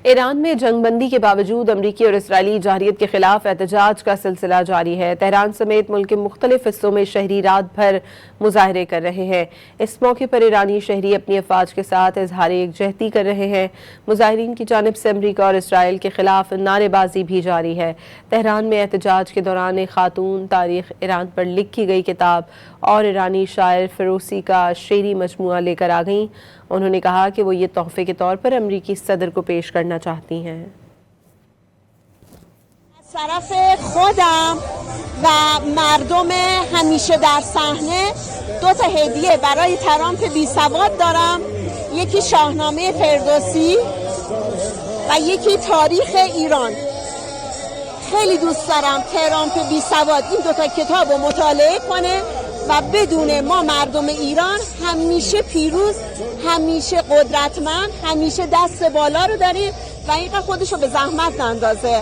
Iran में जंगबंदी के बावजूद अमरीकी और इसराइली जारहियत के खिलाफ एहतजाज का सिलसिला जारी है। तेहरान समेत मुल्क के मुख्तलिफ हिस्सों में शहरी रात भर मुजाहरे कर रहे हैं। इस मौके पर ईरानी शहरी अपनी अफवाज के साथ इजहार यकजहती कर रहे हैं। मुजाहिरीन की जानिब से अमरीका और इसराइल के खिलाफ नारेबाजी भी जारी है। तेहरान में एहतजाज के दौरान एक खातून तारीख ईरान पर लिखी गई किताब और ईरानी शायर फिरोसी का शेरी मजमुआ लेकर आ गईं। उन्होंने कहा कि वो ये तोहफे के तौर पर अमरीकी सदर को पेश करना चाहती हैं। طرف خودم و مردم همیشه در صحنه دو تا هدیه برای ترامپ بی سواد دارم، یکی شاهنامه فردوسی و یکی تاریخ ایران. خیلی دوست دارم ترامپ بی سواد این دو تا کتاب رو مطالعه کنه و بدون ما مردم ایران همیشه پیروز، همیشه قدرتمند، همیشه دست بالا رو داریم و اینقدر خودش رو به زحمت نندازه.